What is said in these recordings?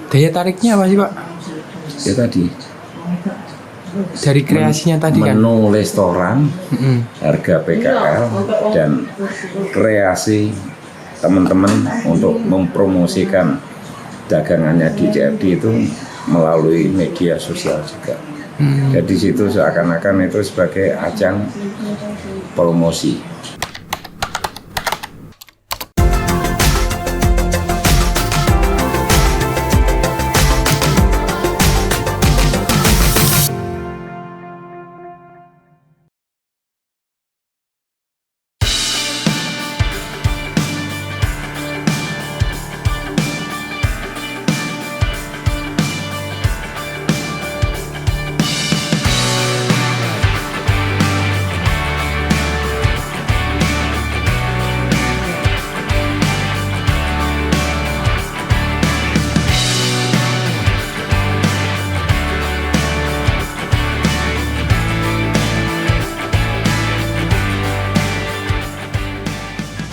Daya tariknya apa sih Pak? Ya tadi Dari kreasinya tadi kan? menu restoran, harga PKL, dan kreasi teman-teman untuk mempromosikan dagangannya di CFD itu melalui media sosial juga. Jadi situ seakan-akan itu sebagai ajang promosi.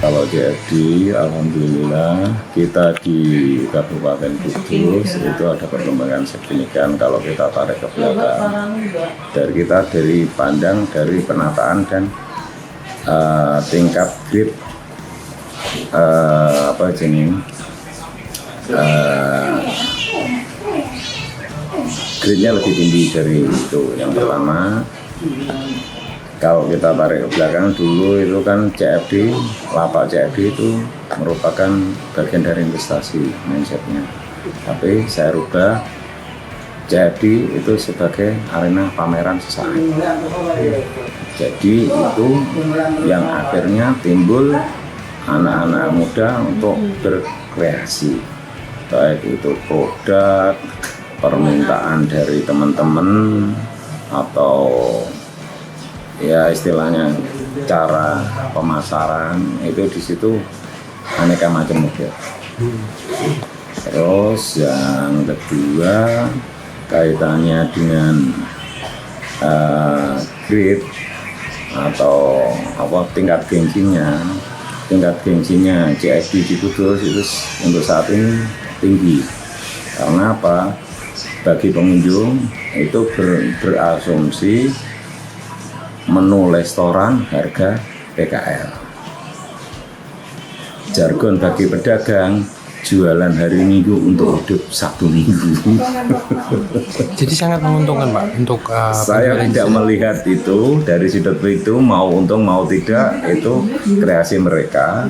Kalau CFD, alhamdulillah kita di Kabupaten Kudus itu ada perkembangan signifikan kalau kita tarik ke belakang. Dari pandang dari penataan dan tingkat grade grade-nya lebih tinggi dari itu. Yang pertama, kalau kita tarik ke belakang dulu itu kan CFD, lapak CFD itu merupakan bagian dari investasi mindsetnya. Tapi saya rubah CFD itu sebagai arena pameran sesaat. Jadi itu yang akhirnya timbul anak-anak muda untuk berkreasi. Baik itu produk, permintaan dari teman-teman, atau ya istilahnya cara pemasaran itu di situ aneka macam model. Terus yang kedua kaitannya dengan grade atau tingkat gengsinya CFD di Kudus itu untuk saat ini tinggi. Karena apa? Bagi pengunjung itu berasumsi menu restoran harga PKL. Jargon bagi pedagang, jualan hari Minggu untuk hidup Sabtu Minggu. Jadi sangat menguntungkan Pak untuk saya tidak melihat itu dari sudut itu mau untung mau tidak itu kreasi mereka.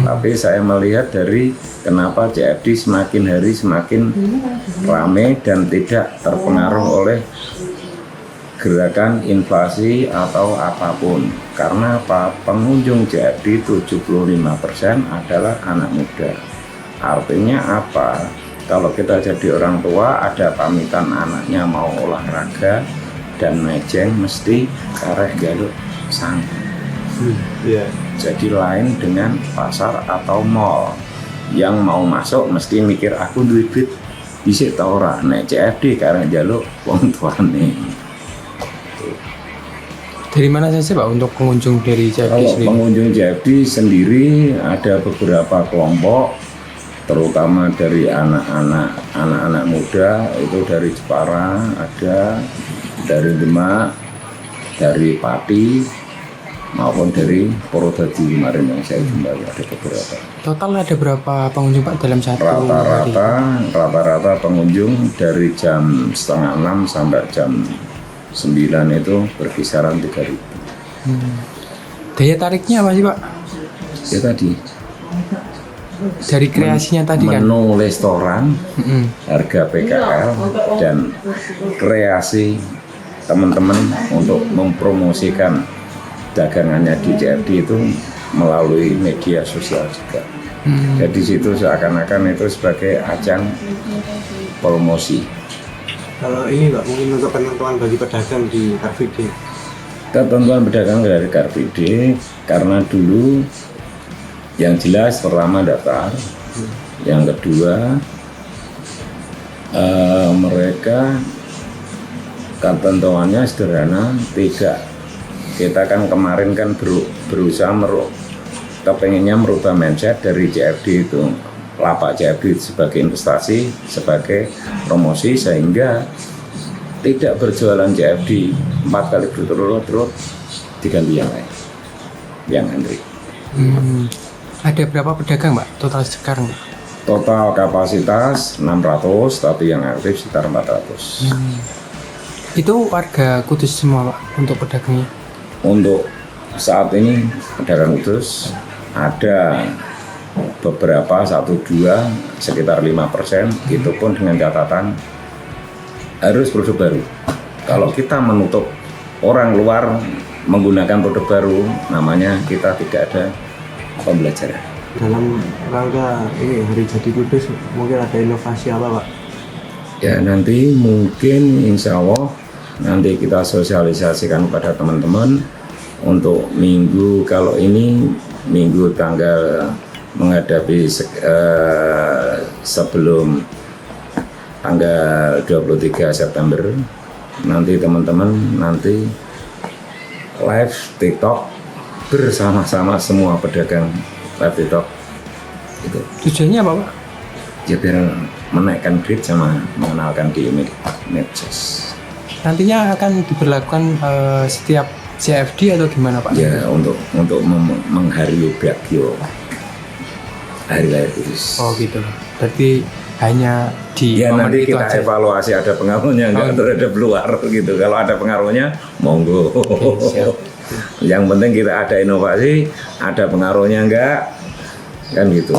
Tapi saya melihat dari kenapa CFD semakin hari semakin ramai dan tidak terpengaruh oleh gerakan inflasi atau apapun. Karena apa? Pengunjung CFD 75% adalah anak muda. Artinya apa? Kalau kita jadi orang tua ada pamitan anaknya mau olahraga dan mejeng mesti kareh jaluk sang. Jadi lain dengan pasar atau mall yang mau masuk mesti mikir aku duit bisa tau ora nek CFD kareh jaluk wong tuane. Dari mana saja Pak untuk pengunjung dari CFD kalau sendiri? Pengunjung CFD sendiri ada beberapa kelompok, terutama dari anak-anak muda itu dari Jepara, ada dari Demak, dari Pati, maupun dari Purwodadi kemarin yang saya jumpai ada beberapa. Total ada berapa pengunjung Pak dalam satu hari? Rata-rata pengunjung dari jam 5:30 sampai jam 9 itu berkisaran 3.000. Daya tariknya apa sih Pak? Ya tadi Dari kreasinya tadi kan? menu restoran, harga PKL, dan kreasi teman-teman untuk mempromosikan dagangannya di CFD itu melalui media sosial juga. Jadi situ seakan-akan itu sebagai ajang promosi. Kalau ini Pak, mungkin untuk ketentuan bagi pedagang di Car Free Day. Ketentuan pedagang dari Car Free Day karena dulu yang jelas pertama daftar, yang kedua mereka ketentuannya sederhana, tidak. Kita kan kemarin kan berusaha kepengennya merubah mindset dari CFD itu lapak CFD sebagai investasi, sebagai promosi, sehingga tidak berjualan CFD 4 kali berturut-turut diganti yang lain, yang antri. Ada berapa pedagang Pak total sekarang? Total kapasitas 600, tapi yang aktif sekitar 400. Itu warga Kudus semua Pak untuk pedagangnya? Untuk saat ini pedagang Kudus ada beberapa 1-2 sekitar 5%, itu pun dengan catatan harus produk baru. Kalau kita menutup orang luar menggunakan produk baru, namanya kita tidak ada pembelajaran. Dalam rangka ini Hari Jadi Kudus mungkin ada inovasi apa Pak? Ya nanti mungkin insya Allah nanti kita sosialisasikan kepada teman-teman untuk minggu, kalau ini minggu tanggal menghadapi sebelum tanggal 23 September nanti teman-teman nanti live TikTok bersama-sama semua pedagang live TikTok itu. Tujuannya apa Pak? Ya biar menaikkan grade sama mengenalkan di medsos. Nantinya akan diberlakukan setiap CFD atau gimana Pak? Ya untuk menghari Bagio hari lahir Kudus. Oh gitu. Berarti hanya di Ya momen nanti itu kita aja. evaluasi ada pengaruhnya enggak terhadap luar gitu. Kalau ada pengaruhnya monggo. siap. Yang penting kita ada inovasi, ada pengaruhnya enggak, kan gitu.